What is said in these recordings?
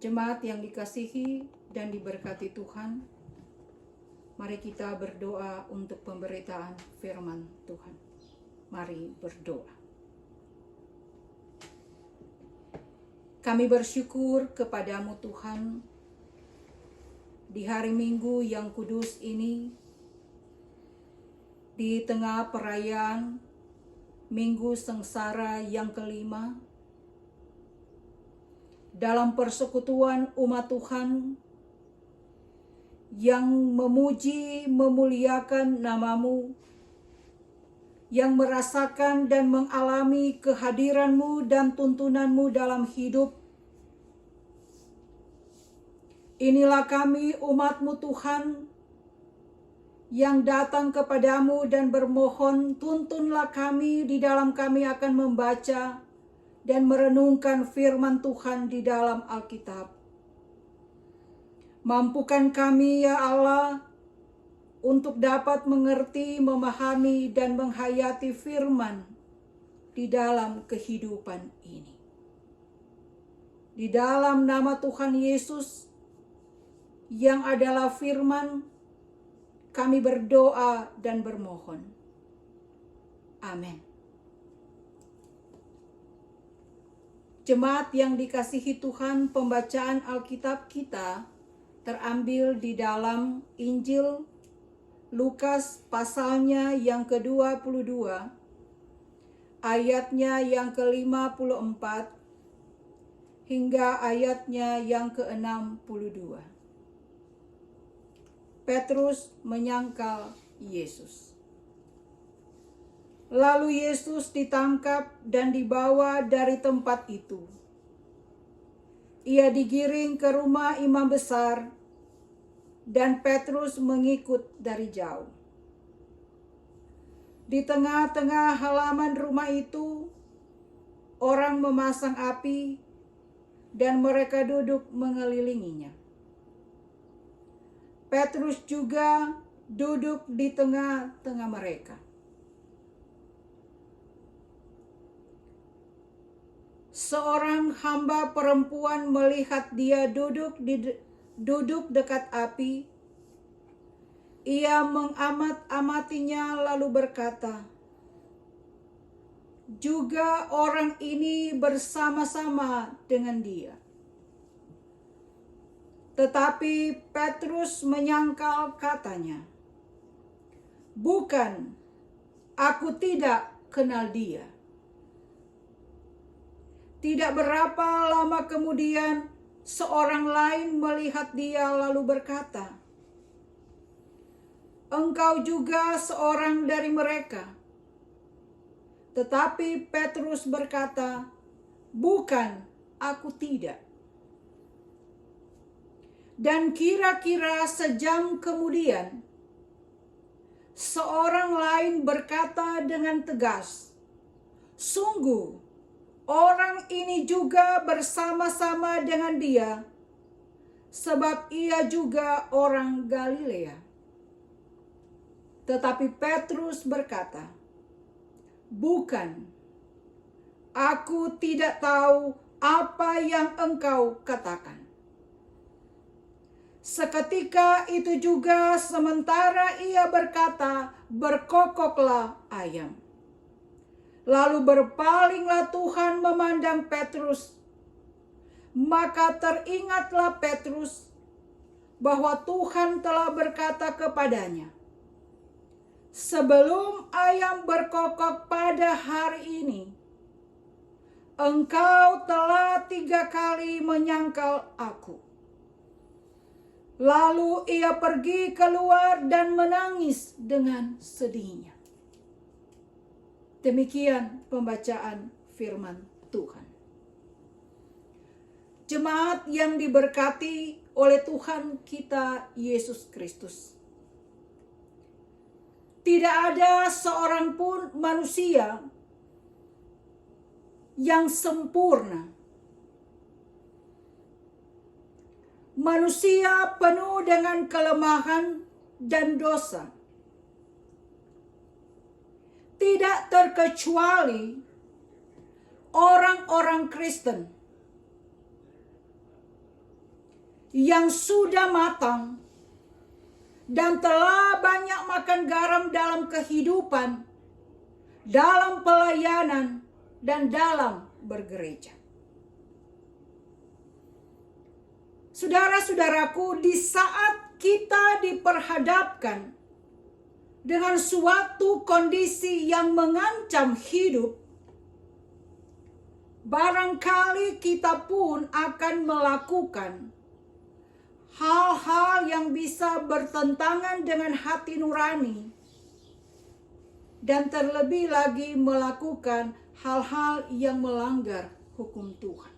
Jemaat yang dikasihi dan diberkati Tuhan, mari kita berdoa untuk pemberitaan firman Tuhan. Mari berdoa. Kami bersyukur kepadamu Tuhan, di hari Minggu yang kudus ini, di tengah perayaan Minggu Sengsara yang kelima, dalam persekutuan umat Tuhan yang memuji, memuliakan namamu, yang merasakan dan mengalami kehadiranmu dan tuntunanmu dalam hidup. Inilah kami umatmu Tuhan, yang datang kepadamu dan bermohon, tuntunlah kami di dalam kami akan membaca dan merenungkan firman Tuhan di dalam Alkitab. Mampukan kami ya Allah untuk dapat mengerti, memahami, dan menghayati firman di dalam kehidupan ini. Di dalam nama Tuhan Yesus yang adalah firman, kami berdoa dan bermohon. Amin. Jemaat yang dikasihi Tuhan, pembacaan Alkitab kita terambil di dalam Injil Lukas pasalnya yang ke-22, ayatnya yang ke-54 hingga ayatnya yang ke-62. Petrus menyangkal Yesus. Lalu Yesus ditangkap dan dibawa dari tempat itu. Ia digiring ke rumah imam besar, dan Petrus mengikut dari jauh. Di tengah-tengah halaman rumah itu, orang memasang api, dan mereka duduk mengelilinginya. Petrus juga duduk di tengah-tengah mereka. Seorang hamba perempuan melihat dia duduk dekat api. Ia mengamat-amatinya lalu berkata, "Juga orang ini bersama-sama dengan dia." Tetapi Petrus menyangkal katanya, "Bukan, aku tidak kenal dia." Tidak berapa lama kemudian, seorang lain melihat dia lalu berkata, "Engkau juga seorang dari mereka." Tetapi Petrus berkata, "Bukan, aku tidak." Dan kira-kira sejam kemudian, seorang lain berkata dengan tegas, "Sungguh, orang ini juga bersama-sama dengan dia, sebab ia juga orang Galilea." Tetapi Petrus berkata, "Bukan, aku tidak tahu apa yang engkau katakan." Seketika itu juga sementara ia berkata, berkokoklah ayam. Lalu berpalinglah Tuhan memandang Petrus. Maka teringatlah Petrus bahwa Tuhan telah berkata kepadanya, "Sebelum ayam berkokok pada hari ini, engkau telah 3 kali menyangkal aku." Lalu ia pergi keluar dan menangis dengan sedihnya. Demikian pembacaan firman Tuhan. Jemaat yang diberkati oleh Tuhan kita Yesus Kristus. Tidak ada seorang pun manusia yang sempurna. Manusia penuh dengan kelemahan dan dosa. Tidak terkecuali orang-orang Kristen. yang sudah matang dan telah banyak makan garam dalam kehidupan, dalam pelayanan, dan dalam bergereja. Saudara-saudaraku, di saat kita diperhadapkan dengan suatu kondisi yang mengancam hidup, barangkali kita pun akan melakukan hal-hal yang bisa bertentangan dengan hati nurani, dan terlebih lagi melakukan hal-hal yang melanggar hukum Tuhan.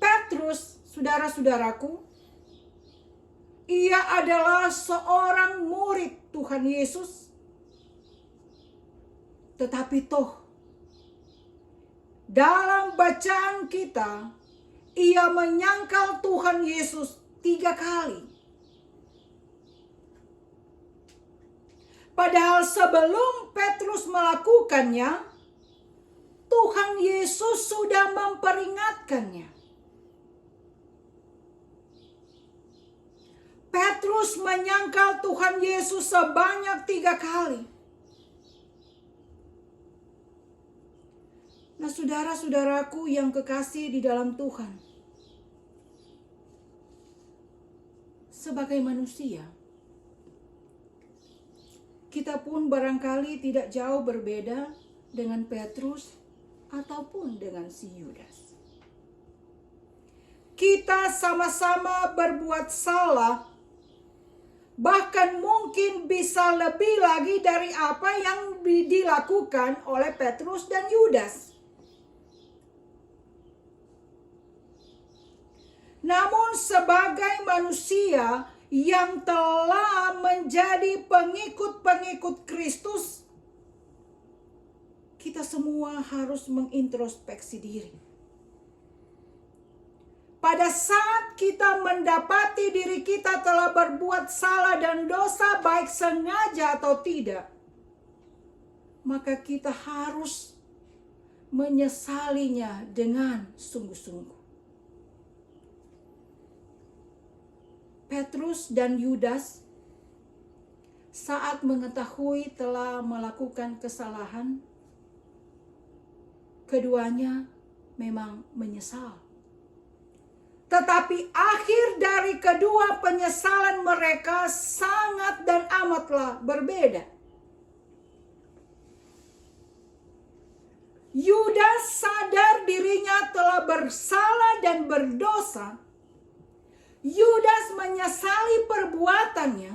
Petrus, saudara-saudaraku, ia adalah seorang murid Tuhan Yesus. Tetapi toh, dalam bacaan kita, ia menyangkal Tuhan Yesus 3 kali. Padahal sebelum Petrus melakukannya, Tuhan Yesus sudah memperingatkannya. Petrus menyangkal Tuhan Yesus sebanyak 3 kali. Nah, saudara-saudaraku yang kekasih di dalam Tuhan, sebagai manusia, kita pun barangkali tidak jauh berbeda dengan Petrus ataupun dengan si Yudas. Kita sama-sama berbuat salah, bahkan mungkin bisa lebih lagi dari apa yang dilakukan oleh Petrus dan Yudas. Namun sebagai manusia yang telah menjadi pengikut-pengikut Kristus, kita semua harus mengintrospeksi diri. Pada saat kita mendapati diri kita telah berbuat salah dan dosa, baik sengaja atau tidak, maka kita harus menyesalinya dengan sungguh-sungguh. Petrus dan Yudas saat mengetahui telah melakukan kesalahan, keduanya memang menyesal. Tetapi akhir dari kedua penyesalan mereka sangat dan amatlah berbeda. Yudas sadar dirinya telah bersalah dan berdosa. Yudas menyesali perbuatannya.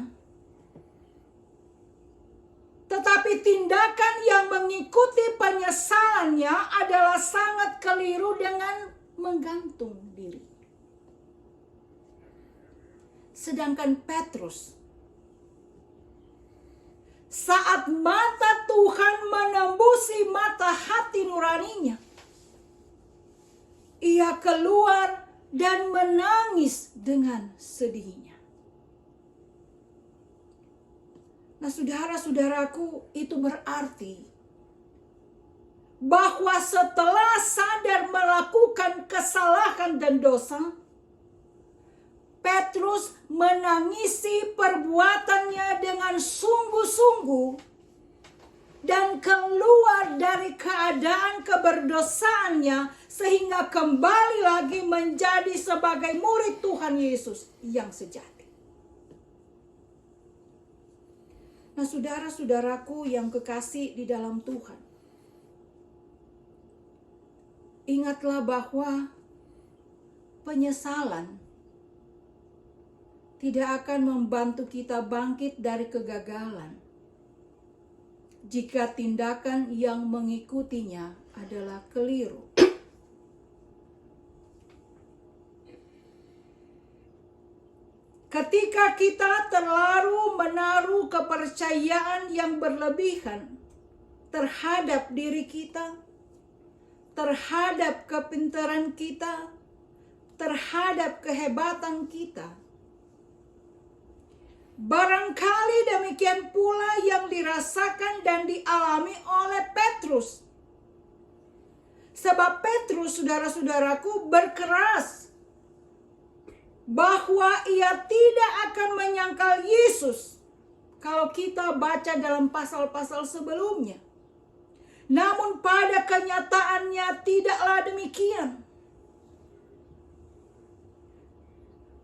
Tetapi tindakan yang mengikuti penyesalannya adalah sangat keliru dengan menggantung diri. Sedangkan Petrus, saat mata Tuhan menembusi mata hati nuraninya, ia keluar dan menangis dengan sedihnya. Nah, saudara-saudaraku, itu berarti bahwa setelah sadar melakukan kesalahan dan dosa, Petrus menangisi perbuatannya dengan sungguh-sungguh dan keluar dari keadaan keberdosaannya sehingga kembali lagi menjadi sebagai murid Tuhan Yesus yang sejati. Nah, saudara-saudaraku yang kekasih di dalam Tuhan, ingatlah bahwa penyesalan tidak akan membantu kita bangkit dari kegagalan jika tindakan yang mengikutinya adalah keliru. Ketika kita terlalu menaruh kepercayaan yang berlebihan terhadap diri kita, terhadap kepintaran kita, terhadap kehebatan kita, barangkali demikian pula yang dirasakan dan dialami oleh Petrus. Sebab Petrus, saudara-saudaraku, berkeras bahwa ia tidak akan menyangkal Yesus kalau kita baca dalam pasal-pasal sebelumnya. Namun pada kenyataannya tidaklah demikian.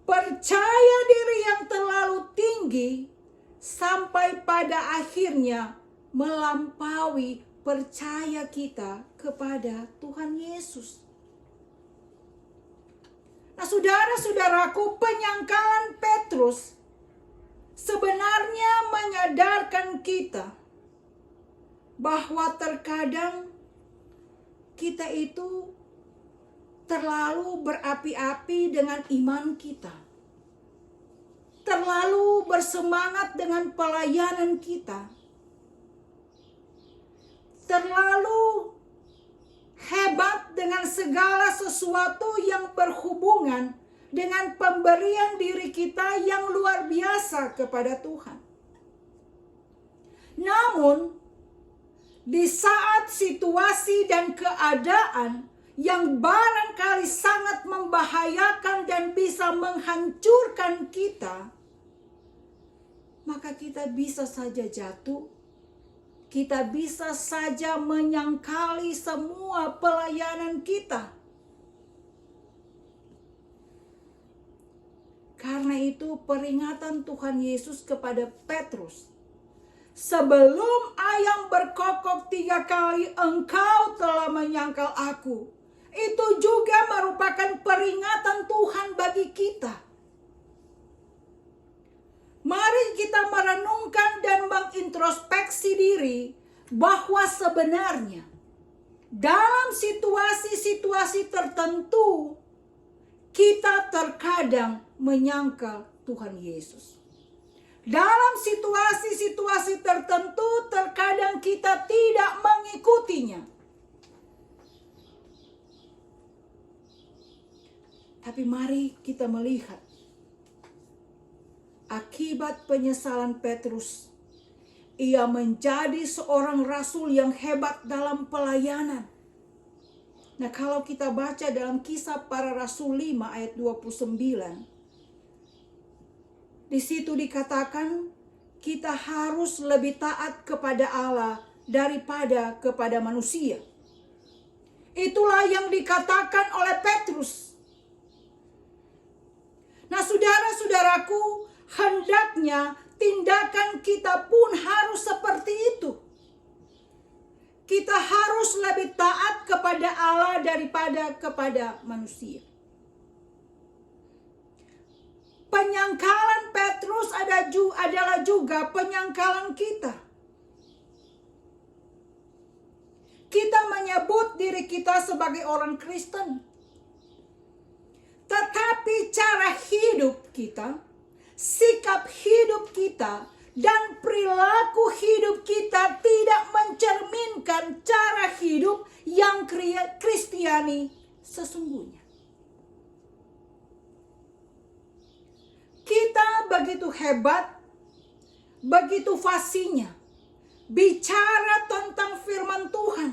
Percaya diri yang terlalu tinggi sampai pada akhirnya melampaui percaya kita kepada Tuhan Yesus. Nah, saudara-saudaraku, penyangkalan Petrus sebenarnya menyadarkan kita bahwa terkadang kita itu terlalu berapi-api dengan iman kita, terlalu bersemangat dengan pelayanan kita, terlalu hebat dengan segala sesuatu yang berhubungan dengan pemberian diri kita yang luar biasa kepada Tuhan. Namun, di saat situasi dan keadaan yang barangkali sangat membahayakan dan bisa menghancurkan kita, maka kita bisa saja jatuh. Kita bisa saja menyangkali semua pelayanan kita. Karena itu peringatan Tuhan Yesus kepada Petrus, sebelum ayam berkokok 3 kali engkau telah menyangkal aku. Itu juga merupakan peringatan Tuhan bagi kita. Mari kita merenungkan dan mengintrospeksi diri bahwa sebenarnya dalam situasi-situasi tertentu kita terkadang menyangkal Tuhan Yesus. Dalam situasi-situasi tertentu terkadang kita tidak mengikutinya. Tapi mari kita melihat akibat penyesalan Petrus, ia menjadi seorang rasul yang hebat dalam pelayanan. Nah, kalau kita baca dalam Kisah Para Rasul 5 ayat 29, di situ dikatakan kita harus lebih taat kepada Allah daripada kepada manusia. Itulah yang dikatakan oleh Petrus. Nah, saudara-saudaraku, hendaknya tindakan kita pun harus seperti itu. Kita harus lebih taat kepada Allah daripada kepada manusia. Penyangkalan Petrus adalah juga penyangkalan kita. Kita menyebut diri kita sebagai orang Kristen, tetapi cara hidup kita, sikap hidup kita, dan perilaku hidup kita tidak mencerminkan cara hidup yang Kristiani sesungguhnya. Kita begitu hebat, begitu fasihnya bicara tentang firman Tuhan.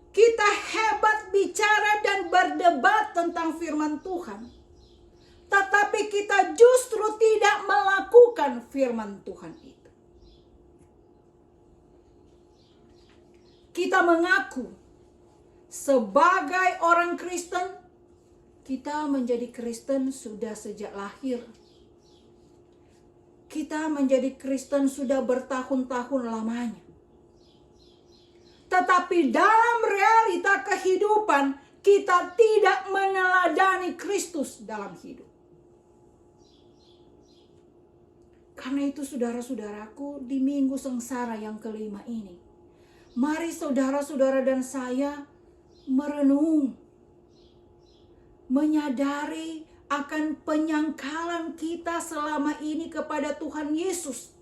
Kita hebat bicara dan berdebat tentang firman Tuhan. Tetapi kita justru tidak melakukan firman Tuhan itu. Kita mengaku sebagai orang Kristen, kita menjadi Kristen sudah sejak lahir. Kita menjadi Kristen sudah bertahun-tahun lamanya. Tetapi dalam realita kehidupan, kita tidak meneladani Kristus dalam hidup. Karena itu saudara-saudaraku, di minggu sengsara yang kelima ini, mari saudara-saudara dan saya merenung, menyadari akan penyangkalan kita selama ini kepada Tuhan Yesus.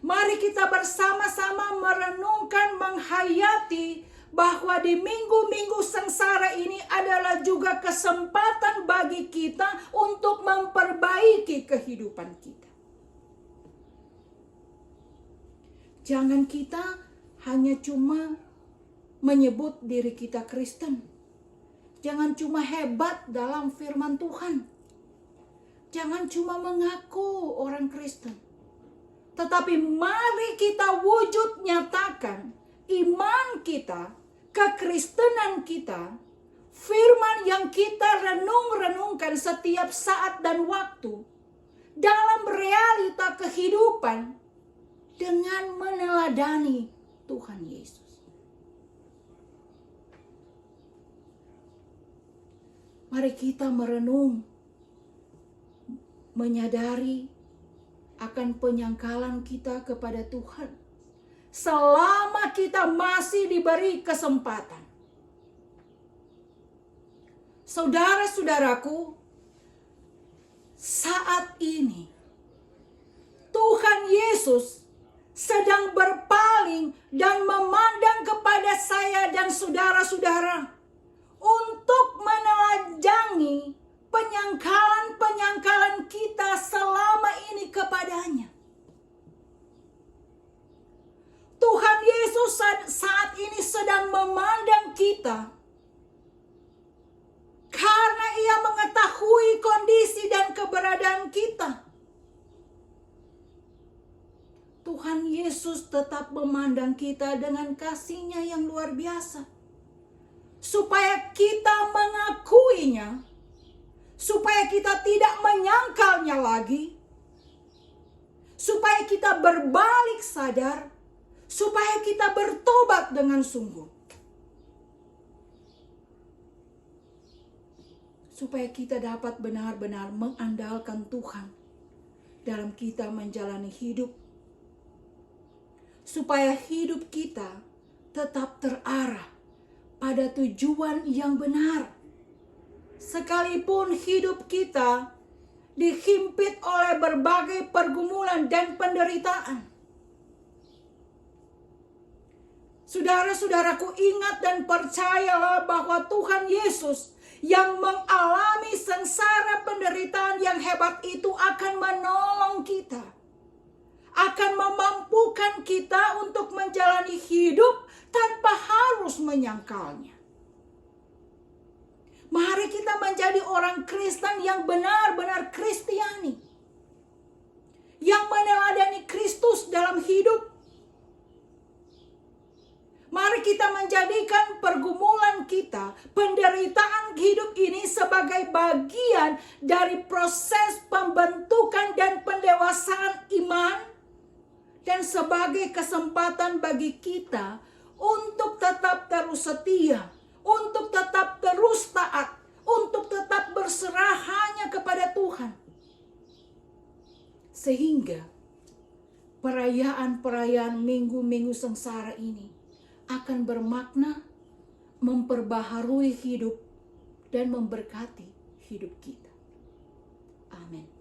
Mari kita bersama-sama merenungkan, menghayati bahwa di minggu-minggu sengsara ini adalah juga kesempatan bagi kita untuk memperbaiki kehidupan kita. Jangan kita hanya cuma menyebut diri kita Kristen. Jangan cuma hebat dalam firman Tuhan. Jangan cuma mengaku orang Kristen. Tetapi mari kita wujud nyatakan iman kita, kekristenan kita, firman yang kita renung-renungkan setiap saat dan waktu dalam realita kehidupan dengan meneladani Tuhan Yesus. Mari kita merenung, menyadari akan penyangkalan kita kepada Tuhan. Selama kita masih diberi kesempatan. Saudara-saudaraku, saat ini Tuhan Yesus sedang berpaling dan memandang kepada saya dan saudara-saudara untuk menelanjangi penyangkalan-penyangkalan kita selama ini kepadanya. Tuhan Yesus saat ini sedang memandang kita karena Ia mengetahui kondisi dan keberadaan kita. Tuhan Yesus tetap memandang kita dengan kasih-Nya yang luar biasa. Supaya kita mengakuinya, supaya kita tidak menyangkalnya lagi, supaya kita berbalik sadar, supaya kita bertobat dengan sungguh. Supaya kita dapat benar-benar mengandalkan Tuhan dalam kita menjalani hidup. Supaya hidup kita tetap terarah pada tujuan yang benar. Sekalipun hidup kita dihimpit oleh berbagai pergumulan dan penderitaan. Saudara-saudaraku, ingat dan percayalah bahwa Tuhan Yesus yang mengalami sengsara penderitaan yang hebat itu akan menolong kita. Akan memampukan kita untuk menjalani hidup tanpa harus menyangkalnya. Mari kita menjadi orang Kristen yang benar-benar Kristiani. Yang meneladani Kristus dalam hidup. Mari kita menjadikan pergumulan kita, penderitaan hidup ini sebagai bagian dari proses pembentukan dan pendewasaan iman. Dan sebagai kesempatan bagi kita untuk tetap terus setia, untuk tetap terus taat, untuk tetap berserah hanya kepada Tuhan. Sehingga perayaan-perayaan minggu-minggu sengsara ini akan bermakna, memperbaharui hidup, dan memberkati hidup kita. Amin.